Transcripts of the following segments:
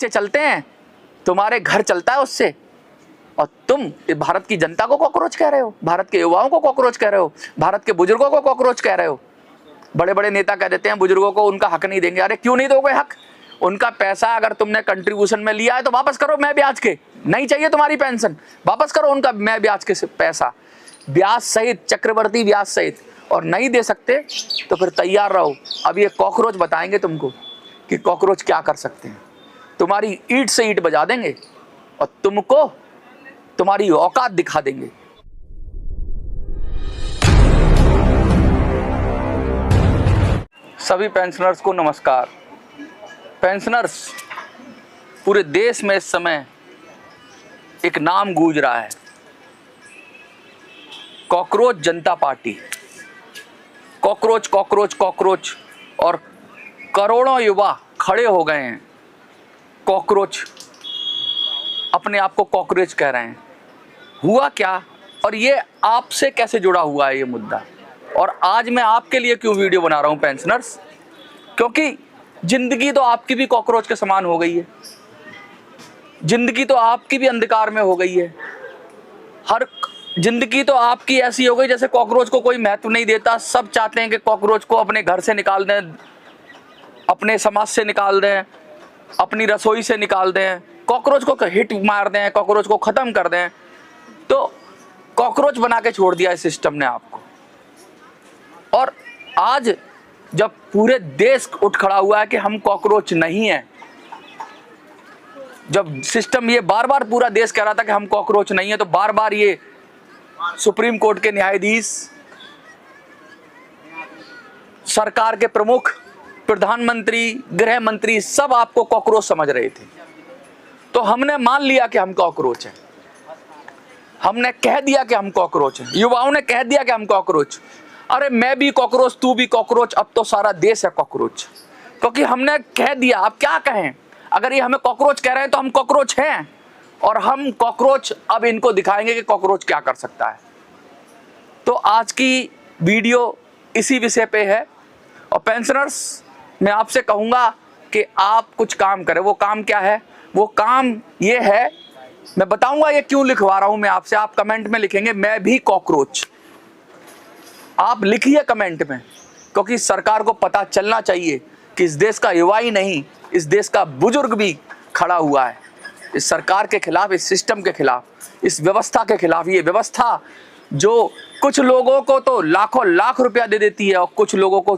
बच्चे चलते हैं, तुम्हारे घर चलता है उससे, और तुम भारत की जनता को कॉकरोच कह रहे हो, भारत के युवाओं को कॉकरोच कह रहे हो, भारत के बुजुर्गों को कॉकरोच कह रहे हो। बड़े बड़े नेता कह देते हैं बुजुर्गों को उनका हक नहीं देंगे। अरे क्यों नहीं दोगे हक? उनका पैसा अगर तुमने कंट्रीब्यूशन में लिया है तो वापस करो मैं ब्याज के, नहीं चाहिए तुम्हारी पेंशन, वापस करो उनका मैं ब्याज के पैसा, ब्याज सहित, चक्रवर्ती ब्याज सहित। और नहीं दे सकते तो फिर तैयार रहो, अब ये कॉकरोच बताएंगे तुमको कि कॉकरोच क्या कर सकते हैं। तुम्हारी ईंट से ईंट बजा देंगे और तुमको तुम्हारी औकात दिखा देंगे। सभी पेंशनर्स को नमस्कार। पेंशनर्स, पूरे देश में इस समय एक नाम गूंज रहा है, कॉकरोच जनता पार्टी। कॉकरोच कॉकरोच कॉकरोच, और करोड़ों युवा खड़े हो गए हैं कॉकरोच, अपने आप को कॉकरोच कह रहे हैं। हुआ क्या और ये आपसे कैसे जुड़ा हुआ है ये मुद्दा, और आज मैं आपके लिए क्यों वीडियो बना रहा हूं पेंशनर्स? क्योंकि जिंदगी तो आपकी भी कॉकरोच के समान हो गई है, जिंदगी तो आपकी भी अंधकार में हो गई है। हर जिंदगी तो आपकी ऐसी हो गई जैसे कॉकरोच को कोई महत्व नहीं देता। सब चाहते हैं कि कॉकरोच को अपने घर से निकाल दें, अपने समाज से निकाल दें, अपनी रसोई से निकाल दें, कॉकरोच को हिट मार दें, कॉकरोच को खत्म कर दें। तो कॉकरोच बना के छोड़ दिया इस सिस्टम ने आपको। और आज जब पूरे देश उठ खड़ा हुआ है कि हम कॉकरोच नहीं हैं, जब सिस्टम ये बार बार पूरा देश कह रहा था कि हम कॉकरोच नहीं है, तो बार बार ये सुप्रीम कोर्ट के न्यायाधीश, सरकार के प्रमुख, प्रधानमंत्री, गृह मंत्री सब आपको कॉकरोच समझ रहे थे। तो हमने मान लिया कि हम कॉकरोच हैं, हमने कह दिया कि हम कॉकरोच हैं, युवाओं ने कह दिया कि हम कॉकरोच। अरे मैं भी कॉकरोच, तू भी कॉकरोच, अब तो सारा देश है कॉकरोच, क्योंकि हमने कह दिया। अब क्या कहें, अगर ये हमें कॉकरोच कह रहे हैं तो हम कॉकरोच हैं, और हम कॉकरोच अब इनको दिखाएंगे कि कॉकरोच क्या कर सकता है। तो आज की वीडियो इसी विषय पे है। और पेंशनर्स, मैं आपसे कहूँगा कि आप कुछ काम करें। वो काम क्या है? वो काम ये है, मैं बताऊंगा ये क्यों लिखवा रहा हूं मैं आपसे। आप कमेंट में लिखेंगे मैं भी कॉकरोच, आप लिखिए कमेंट में, क्योंकि सरकार को पता चलना चाहिए कि इस देश का युवा ही नहीं, इस देश का बुजुर्ग भी खड़ा हुआ है इस सरकार के खिलाफ, इस सिस्टम के खिलाफ, इस व्यवस्था के खिलाफ। ये व्यवस्था जो कुछ लोगों को तो लाखों लाख रुपया दे देती है और कुछ लोगों को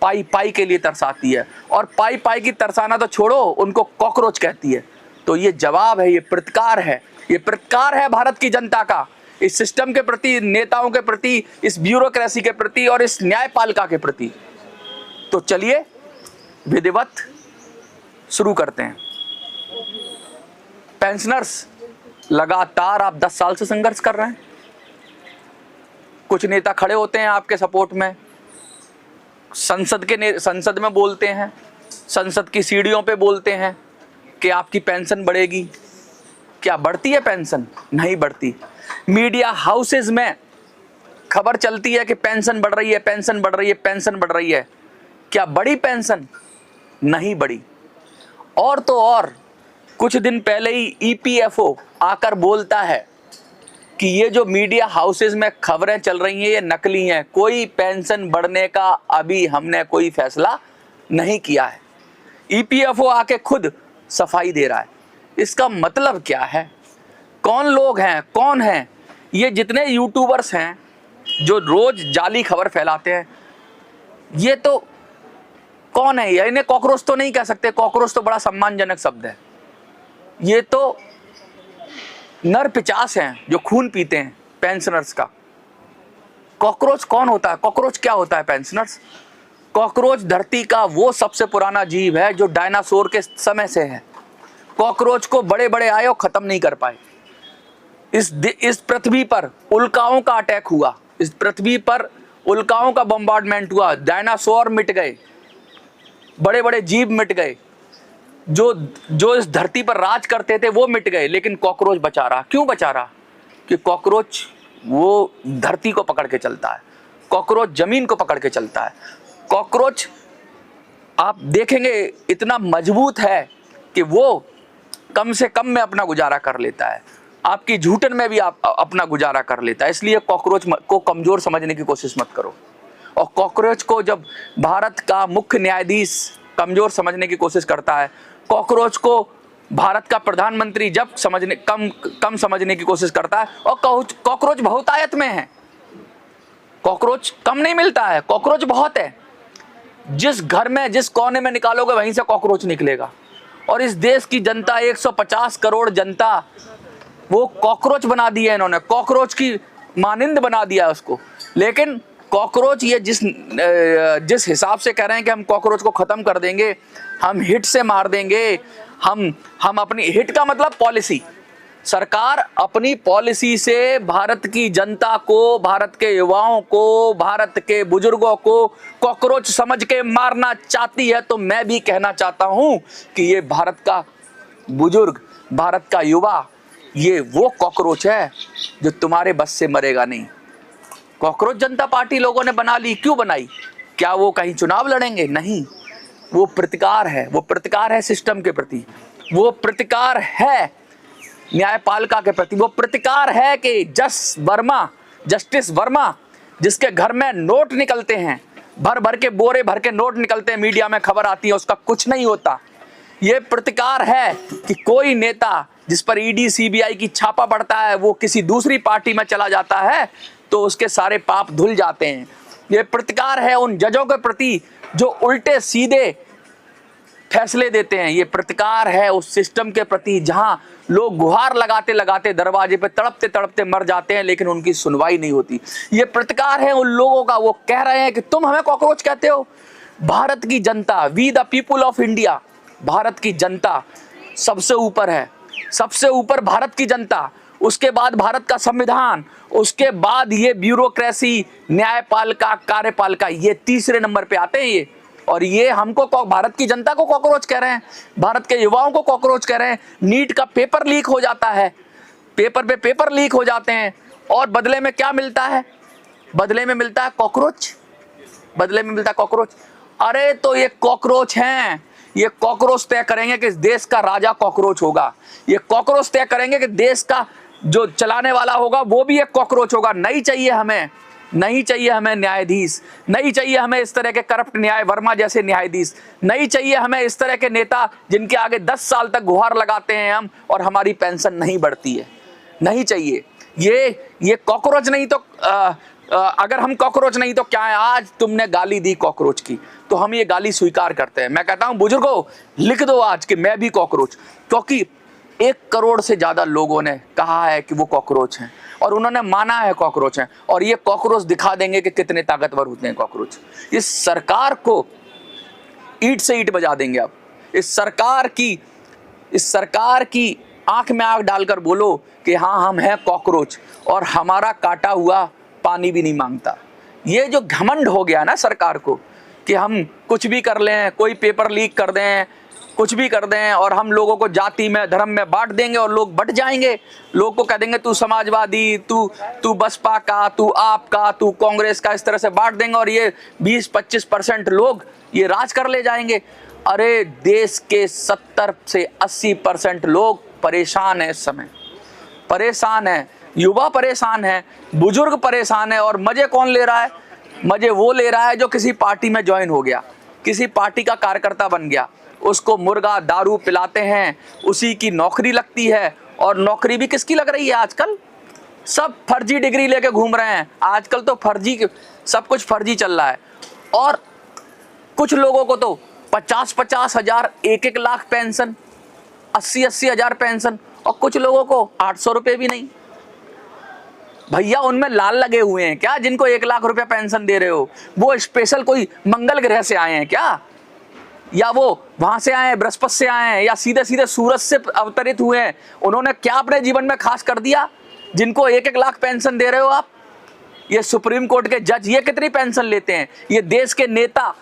पाई पाई के लिए तरसाती है, और पाई पाई की तरसाना तो छोड़ो, उनको कॉकरोच कहती है। तो ये जवाब है, ये प्रतिकार है, ये प्रतिकार है भारत की जनता का इस सिस्टम के प्रति, नेताओं के प्रति, इस ब्यूरोक्रेसी के प्रति और इस न्यायपालिका के प्रति। तो चलिए विधिवत शुरू करते हैं। पेंशनर्स, लगातार आप 10 साल से संघर्ष कर रहे हैं। कुछ नेता खड़े होते हैं आपके सपोर्ट में, संसद में बोलते हैं, संसद की सीढ़ियों पे बोलते हैं कि आपकी पेंशन बढ़ेगी। क्या बढ़ती है पेंशन? नहीं बढ़ती। मीडिया हाउसेज में खबर चलती है कि पेंशन बढ़ रही है, पेंशन बढ़ रही है, पेंशन बढ़ रही है। क्या बढ़ी पेंशन? नहीं बढ़ी। और तो और कुछ दिन पहले ही ईपीएफओ आकर बोलता है कि ये जो मीडिया हाउसेज में खबरें चल रही हैं ये नकली हैं, कोई पेंशन बढ़ने का अभी हमने कोई फैसला नहीं किया है। ईपीएफओ आके खुद सफाई दे रहा है। इसका मतलब क्या है? कौन लोग हैं, कौन हैं ये जितने यूट्यूबर्स हैं जो रोज जाली खबर फैलाते हैं? ये तो कौन है? इन्हें कॉकरोच तो नहीं कह सकते, कॉकरोच तो बड़ा सम्मानजनक शब्द है। ये तो नर पिचास हैं जो खून पीते हैं पेंशनर्स का। कॉकरोच कौन होता है? कॉकरोच क्या होता है पेंशनर्स? कॉकरोच धरती का वो सबसे पुराना जीव है जो डायनासोर के समय से है। कॉकरोच को बड़े बड़े आए और खत्म नहीं कर पाए। इस पृथ्वी पर उल्काओं का अटैक हुआ, इस पृथ्वी पर उल्काओं का बम्बार्डमेंट हुआ, डायनासोर मिट गए, बड़े बड़े जीव मिट गए, जो इस धरती पर राज करते थे वो मिट गए, लेकिन कॉकरोच बचा रहा। क्यों बचा रहा? कि कॉकरोच वो धरती को पकड़ के चलता है, कॉकरोच जमीन को पकड़ के चलता है। कॉकरोच आप देखेंगे इतना मजबूत है कि वो कम से कम में अपना गुजारा कर लेता है, आपकी झूठन में भी आप अपना गुजारा कर लेता है। इसलिए कॉकरोच को कमजोर समझने की कोशिश मत करो। और कॉकरोच को जब भारत का मुख्य न्यायाधीश कमजोर समझने की कोशिश करता है, कॉकरोच को भारत का प्रधानमंत्री जब कम समझने की कोशिश करता है, और कॉकरोच बहुतायत में है, कॉकरोच कम नहीं मिलता है, कॉकरोच बहुत है। जिस घर में जिस कोने में निकालोगे वहीं से कॉकरोच निकलेगा। और इस देश की जनता 150 करोड़ जनता वो कॉकरोच बना दिया है इन्होंने, कॉकरोच की मानिंद बना दिया है उसको। लेकिन कॉकरोच ये जिस हिसाब से कह रहे हैं कि हम कॉकरोच को खत्म कर देंगे, हम हिट से मार देंगे, हम अपनी हिट का मतलब पॉलिसी, सरकार अपनी पॉलिसी से भारत की जनता को, भारत के युवाओं को, भारत के बुजुर्गों को कॉकरोच समझ के मारना चाहती है। तो मैं भी कहना चाहता हूं कि ये भारत का बुजुर्ग, भारत का युवा, ये वो कॉकरोच है जो तुम्हारे बस से मरेगा नहीं। कॉकरोच जनता पार्टी लोगों ने बना ली, क्यों बनाई? क्या वो कहीं चुनाव लड़ेंगे? नहीं, वो प्रतिकार है, वो प्रतिकार है सिस्टम के प्रति, वो प्रतिकार है न्यायपालिका के प्रति, वो प्रतिकार है कि जस्टिस वर्मा जिसके घर में नोट निकलते हैं, भर भर के बोरे भर के नोट निकलते हैं, मीडिया में खबर आती है, उसका कुछ नहीं होता। ये प्रतिकार है कि कोई नेता जिस पर ईडी सीबीआई की छापा पड़ता है वो किसी दूसरी पार्टी में चला जाता है तो उसके सारे पाप धुल जाते हैं। ये प्रतिकार है उन जजों के प्रति जो उल्टे सीधे फैसले देते हैं। ये प्रतिकार है उस सिस्टम के प्रति जहां लोग गुहार लगाते लगाते दरवाजे पे तड़पते तड़पते मर जाते हैं लेकिन उनकी सुनवाई नहीं होती। ये प्रतिकार है उन लोगों का, वो कह रहे हैं कि तुम हमें कॉकरोच कहते हो। भारत की जनता, we the people of India, Bharat की जनता सबसे ऊपर है, सबसे ऊपर भारत की जनता, उसके बाद भारत का संविधान, उसके बाद ये ब्यूरोक्रेसी, न्यायपालिका, कार्यपालिका, ये तीसरे नंबर पे आते हैं ये। और ये हमको, भारत की जनता को कॉकरोच कह रहे हैं, भारत के युवाओं को कॉकरोच कह रहे हैं। नीट का पेपर लीक हो जाता है, पेपर पे पेपर लीक हो जाते हैं और बदले में क्या मिलता है? बदले में मिलता है कॉकरोच, बदले में मिलता है कॉकरोच। अरे तो ये कॉकरोच हैं, ये कॉकरोच तय करेंगे कि इस देश का राजा कॉकरोच होगा। ये कॉकरोच तय करेंगे कि देश का जो चलाने वाला होगा वो भी एक कॉकरोच होगा। नहीं चाहिए हमें, नहीं चाहिए हमें न्यायाधीश, नहीं चाहिए हमें इस तरह के करप्ट न्याय वर्मा जैसे न्यायाधीश, नहीं चाहिए हमें इस तरह के नेता जिनके आगे 10 साल तक गुहार लगाते हैं हम और हमारी पेंशन नहीं बढ़ती है। नहीं चाहिए ये कॉकरोच। नहीं तो अगर हम कॉकरोच नहीं तो क्या है? आज तुमने गाली दी कॉकरोच की तो हम ये गाली स्वीकार करते हैं। मैं कहता हूं बुजुर्गों, लिख दो आज कि मैं भी कॉकरोच, क्योंकि 1 करोड़ से ज्यादा लोगों ने कहा है कि वो कॉकरोच हैं और उन्होंने माना है कॉकरोच हैं। और ये कॉकरोच दिखा देंगे कि कितने ताकतवर होते हैं कॉकरोच। इस सरकार को ईंट से ईंट बजा देंगे आप। इस सरकार की आंख में आंख डालकर बोलो कि हाँ हम हैं कॉकरोच और हमारा काटा हुआ पानी भी नहीं मांगता। ये जो घमंड हो गया ना सरकार को कि हम कुछ भी कर लें, कोई पेपर लीक कर दें, कुछ भी कर दें और हम लोगों को जाति में, धर्म में बांट देंगे और लोग बट जाएंगे। लोग को कह देंगे तू समाजवादी, तू बसपा का, तू आप का, तू कांग्रेस का, इस तरह से बांट देंगे और ये 20-25% लोग ये राज कर ले जाएंगे। अरे देश के 70 से 80% लोग परेशान है, इस समय परेशान है, युवा परेशान है, बुजुर्ग परेशान है। और मजे कौन ले रहा है? मजे वो ले रहा है जो किसी पार्टी में ज्वाइन हो गया, किसी पार्टी का कार्यकर्ता बन गया, उसको मुर्गा दारू पिलाते हैं, उसी की नौकरी लगती है। और नौकरी भी किसकी लग रही है आजकल? सब फर्जी डिग्री लेके घूम रहे हैं आजकल, तो फर्जी, सब कुछ फर्जी चल रहा है। और कुछ लोगों को तो 50-50 हजार, 1-1 लाख पेंशन, 80-80 हजार पेंशन, और कुछ लोगों को 800 रुपये भी नहीं। भैया उनमें लाल लगे हुए हैं क्या जिनको 1 लाख रुपया पेंशन दे रहे हो? वो स्पेशल कोई मंगल ग्रह से आए हैं क्या, या वो वहां से आए हैं, बृहस्पति से आए हैं, या सीधे सीधे सूरज से अवतरित हुए हैं? उन्होंने क्या अपने जीवन में खास कर दिया जिनको 1-1 लाख पेंशन दे रहे हो आप? ये सुप्रीम कोर्ट के जज ये कितनी पेंशन लेते हैं? ये देश के नेता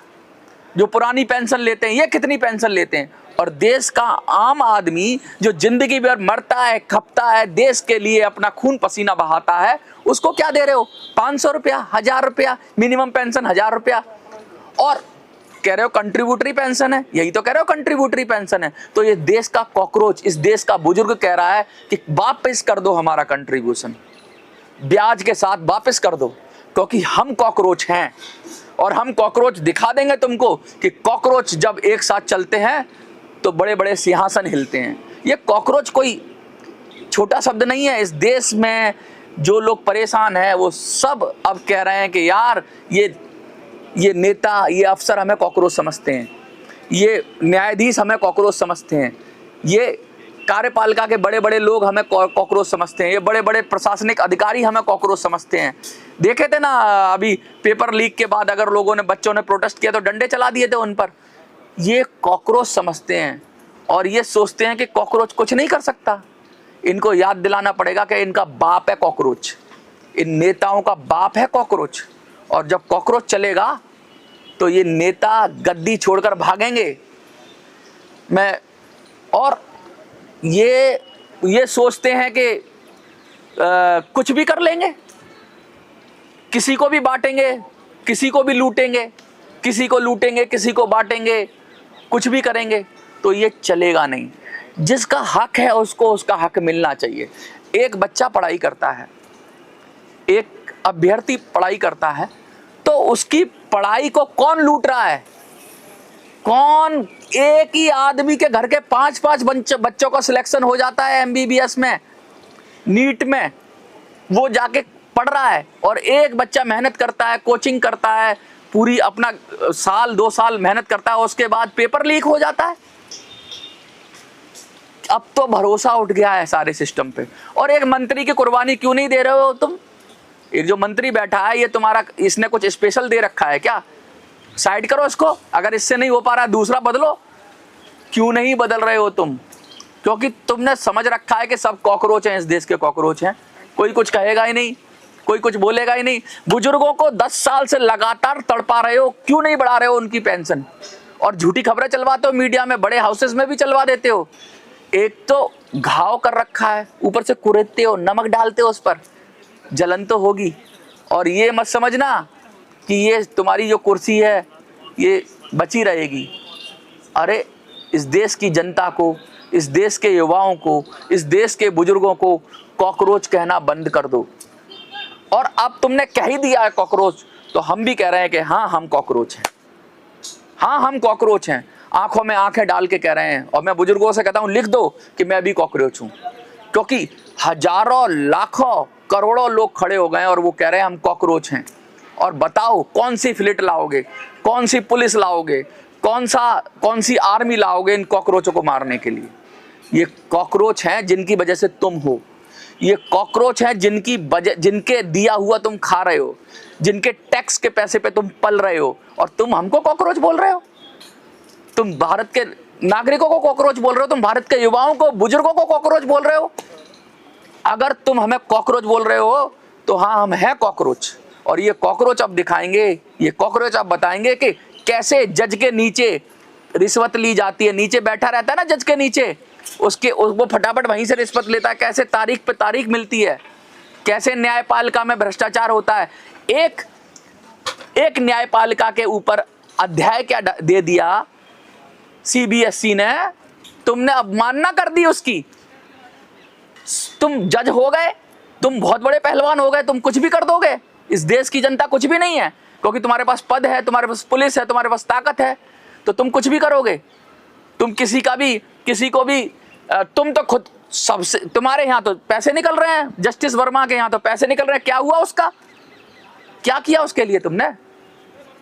जो पुरानी पेंशन लेते हैं ये कितनी पेंशन लेते हैं? और देश का आम आदमी जो जिंदगी भर मरता है, खपता है, देश के लिए अपना खून पसीना बहाता है, उसको क्या दे रहे हो? 500 रुपया, 1000 रुपया, मिनिमम पेंशन 1000 रुपया। और कह रहे हो कंट्रीब्यूटरी पेंशन है, यही तो कह रहे हो कंट्रीब्यूटरी पेंशन है। तो ये देश का कॉकरोच, इस देश का बुजुर्ग कह रहा है कि वापस कर दो हमारा कंट्रीब्यूशन, ब्याज के साथ वापस कर दो, क्योंकि हम कॉकरोच हैं और हम कॉकरोच दिखा देंगे तुमको कि कॉकरोच जब एक साथ चलते हैं तो बड़े बड़े सिंहासन हिलते हैं। ये कॉकरोच कोई छोटा शब्द नहीं है। इस देश में जो लोग परेशान हैं वो सब अब कह रहे हैं कि यार ये नेता, ये अफसर हमें कॉकरोच समझते हैं, ये न्यायाधीश हमें कॉकरोच समझते हैं, ये कार्यपालिका के बड़े बड़े लोग हमें कॉकरोच समझते हैं, ये बड़े बड़े प्रशासनिक अधिकारी हमें कॉकरोच समझते हैं। देखे थे ना अभी पेपर लीक के बाद अगर लोगों ने, बच्चों ने प्रोटेस्ट किया तो डंडे चला दिए थे उन पर। ये कॉकरोच समझते हैं और ये सोचते हैं कि कॉकरोच कुछ नहीं कर सकता। इनको याद दिलाना पड़ेगा कि इनका बाप है कॉकरोच, इन नेताओं का बाप है कॉकरोच, और जब कॉकरोच चलेगा तो ये नेता गद्दी छोड़कर भागेंगे। और ये सोचते हैं कि कुछ भी कर लेंगे, किसी को भी बांटेंगे, किसी को भी लूटेंगे, किसी को लूटेंगे, किसी को बांटेंगे, कुछ भी करेंगे, तो ये चलेगा नहीं। जिसका हक है उसको उसका हक मिलना चाहिए। एक बच्चा पढ़ाई करता है, एक अभ्यर्थी पढ़ाई करता है, तो उसकी पढ़ाई को कौन लूट रहा है? कौन? एक ही आदमी के घर के 5-5 बच्चों का सिलेक्शन हो जाता है MBBS में, नीट में, वो जाके पढ़ रहा है, और एक बच्चा मेहनत करता है, कोचिंग करता है, पूरी अपना साल 2 साल मेहनत करता है, उसके बाद पेपर लीक हो जाता है। अब तो भरोसा उठ गया है सारे सिस्टम पे। और एक मंत्री की कुर्बानी क्यों नहीं दे रहे हो तुम? एक जो मंत्री बैठा है, ये तुम्हारा, इसने कुछ स्पेशल दे रखा है क्या? साइड करो इसको, अगर इससे नहीं हो पा रहा दूसरा बदलो। क्यों नहीं बदल रहे हो तुम? क्योंकि तुमने समझ रखा है कि सब कॉकरोच हैं, इस देश के कॉकरोच हैं, कोई कुछ कहेगा ही नहीं, कोई कुछ बोलेगा ही नहीं। बुजुर्गों को 10 साल से लगातार तड़पा रहे हो, क्यों नहीं बढ़ा रहे हो उनकी पेंशन? और झूठी खबरें चलवाते हो मीडिया में, बड़े हाउसेस में भी चलवा देते हो। एक तो घाव कर रखा है, ऊपर से कुरेदते हो, नमक डालते हो उस पर, जलन तो होगी। और ये मत समझना कि ये तुम्हारी जो कुर्सी है ये बची रहेगी। अरे इस देश की जनता को, इस देश के युवाओं को, इस देश के बुजुर्गों को कॉकरोच कहना बंद कर दो। और अब तुमने कह ही दिया है कॉकरोच, तो हम भी कह रहे हैं कि हाँ हम कॉकरोच हैं, हाँ हम कॉकरोच हैं, आंखों में आंखें डाल के कह रहे हैं। और मैं बुजुर्गों से कहता हूं लिख दो कि मैं भी कॉकरोच हूं, क्योंकि हजारों लाखों करोड़ों लोग खड़े हो गए और वो कह रहे हैं हम कॉकरोच हैं। और बताओ कौन सी फ्लिट लाओगे, कौन सी पुलिस लाओगे, कौन सी आर्मी लाओगे इन कॉकरोचों को मारने के लिए? ये कॉकरोच हैं जिनकी वजह से तुम हो, ये कॉकरोच हैं जिनके दिया हुआ तुम खा रहे हो, जिनके टैक्स के पैसे पे तुम पल रहे हो, और तुम हमको कॉकरोच बोल रहे हो? तुम भारत के नागरिकों को कॉकरोच बोल रहे हो, तुम भारत के युवाओं को, बुजुर्गों को कॉकरोच बोल रहे हो। अगर तुम हमें कॉकरोच बोल रहे हो तो हाँ हम हैं कॉकरोच, और ये कॉकरोच अब दिखाएंगे, ये कॉकरोच अब बताएंगे कि कैसे जज के नीचे रिश्वत ली जाती है। नीचे बैठा रहता है ना जज के नीचे, वो फटाफट वहीं से रिश्वत लेता है, कैसे तारीख पे तारीख मिलती है, कैसे न्यायपालिका में भ्रष्टाचार होता है। एक न्यायपालिका के ऊपर अध्याय क्या दे दिया CBSE ने, तुमने अवमानना कर दी उसकी। तुम जज हो गए, तुम बहुत बड़े पहलवान हो गए, तुम कुछ भी कर दोगे। इस देश की जनता कुछ भी नहीं है, क्योंकि तुम्हारे पास पद है, तुम्हारे पास पुलिस है, तुम्हारे पास ताकत है, तो तुम कुछ भी करोगे। तुम किसी को भी तुम तो खुद सबसे, तुम्हारे यहाँ तो पैसे निकल रहे हैं, जस्टिस वर्मा के यहाँ तो पैसे निकल रहे हैं। क्या हुआ उसका? क्या किया उसके लिए तुमने?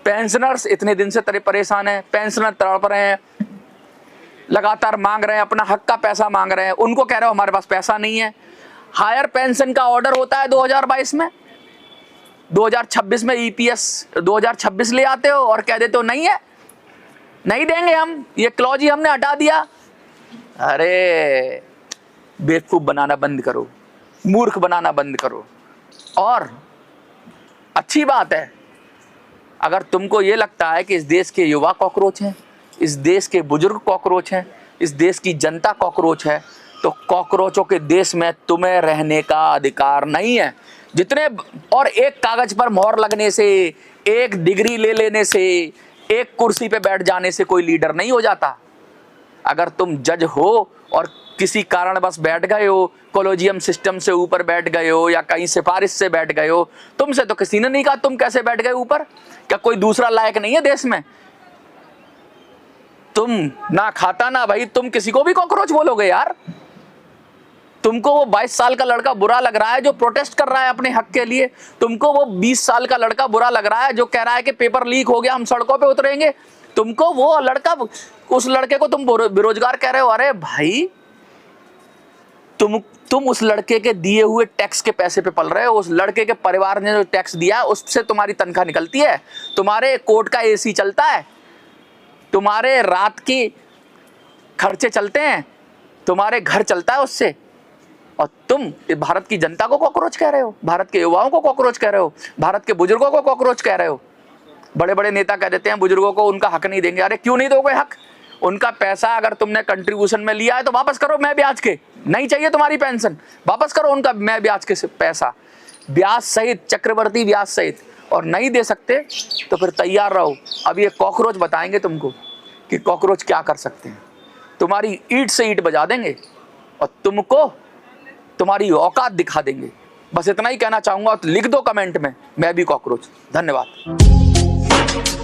पेंशनर्स इतने दिन से परेशान है, पेंशनर तड़प रहे हैं, लगातार मांग रहे हैं, अपना हक का पैसा मांग रहे हैं, उनको कह रहे हो हमारे पास पैसा नहीं है। हायर पेंशन का ऑर्डर होता है 2022 में, 2026 में EPS 2026 ले आते हो और कह देते हो नहीं है, नहीं देंगे हम, ये क्लॉज ही हमने हटा दिया। अरे बेवकूफ बनाना बंद करो, मूर्ख बनाना बंद करो। और अच्छी बात है, अगर तुमको ये लगता है कि इस देश के युवा कॉकरोच हैं, इस देश के बुजुर्ग कॉकरोच हैं, इस देश की जनता कॉकरोच है, तो कॉकरोचों के देश में तुम्हें रहने का अधिकार नहीं है। जितने और एक कागज पर मोहर लगने से, एक डिग्री ले लेने से, एक कुर्सी पे बैठ जाने से कोई लीडर नहीं हो जाता। अगर तुम जज हो और किसी कारणवश बैठ गए हो, कॉलेजियम सिस्टम से ऊपर बैठ गए हो या कहीं सिफारिश से बैठ गए हो, तुमसे तो किसी ने नहीं कहा तुम कैसे बैठ गए ऊपर। क्या कोई दूसरा लायक नहीं है देश में? तुम ना खाता ना भाई, तुम किसी को भी कॉकरोच बोलोगे यार। तुमको वो 22 साल का लड़का बुरा लग रहा है जो प्रोटेस्ट कर रहा है अपने हक के लिए। तुमको वो 20 साल का लड़का बुरा लग रहा है जो कह रहा है कि पेपर लीक हो गया, हम सड़कों पे उतरेंगे। तुमको वो लड़का, उस लड़के को तुम बेरोजगार कह रहे हो। अरे भाई, तुम उस लड़के के दिए हुए टैक्स के पैसे पे पल रहे हो। उस लड़के के परिवार ने जो टैक्स दिया है उससे तुम्हारी तनख्वाह निकलती है, तुम्हारे कोर्ट का एसी चलता है, तुम्हारे रात की खर्चे चलते हैं, तुम्हारे घर चलता है उससे। और तुम भारत की जनता को कॉकरोच कह रहे हो, भारत के युवाओं को कॉकरोच कह रहे हो, भारत के बुजुर्गों को कॉकरोच कह रहे हो। बड़े बड़े नेता कह देते हैं बुजुर्गों को उनका हक नहीं देंगे। अरे क्यों नहीं दोगे हक? उनका पैसा अगर तुमने कंट्रीब्यूशन में लिया है तो वापस करो, मैं ब्याज के। नहीं चाहिए तुम्हारी पेंशन, वापस करो उनका मैं ब्याज के पैसा, ब्याज सहित, चक्रवर्ती ब्याज सहित। और नहीं दे सकते तो फिर तैयार रहो, अब ये कॉकरोच बताएंगे तुमको कि कॉकरोच क्या कर सकते हैं। तुम्हारी ईंट से ईंट बजा देंगे और तुमको तुम्हारी औकात दिखा देंगे। बस इतना ही कहना चाहूंगा। तो लिख दो कमेंट में, मैं भी कॉकरोच। धन्यवाद।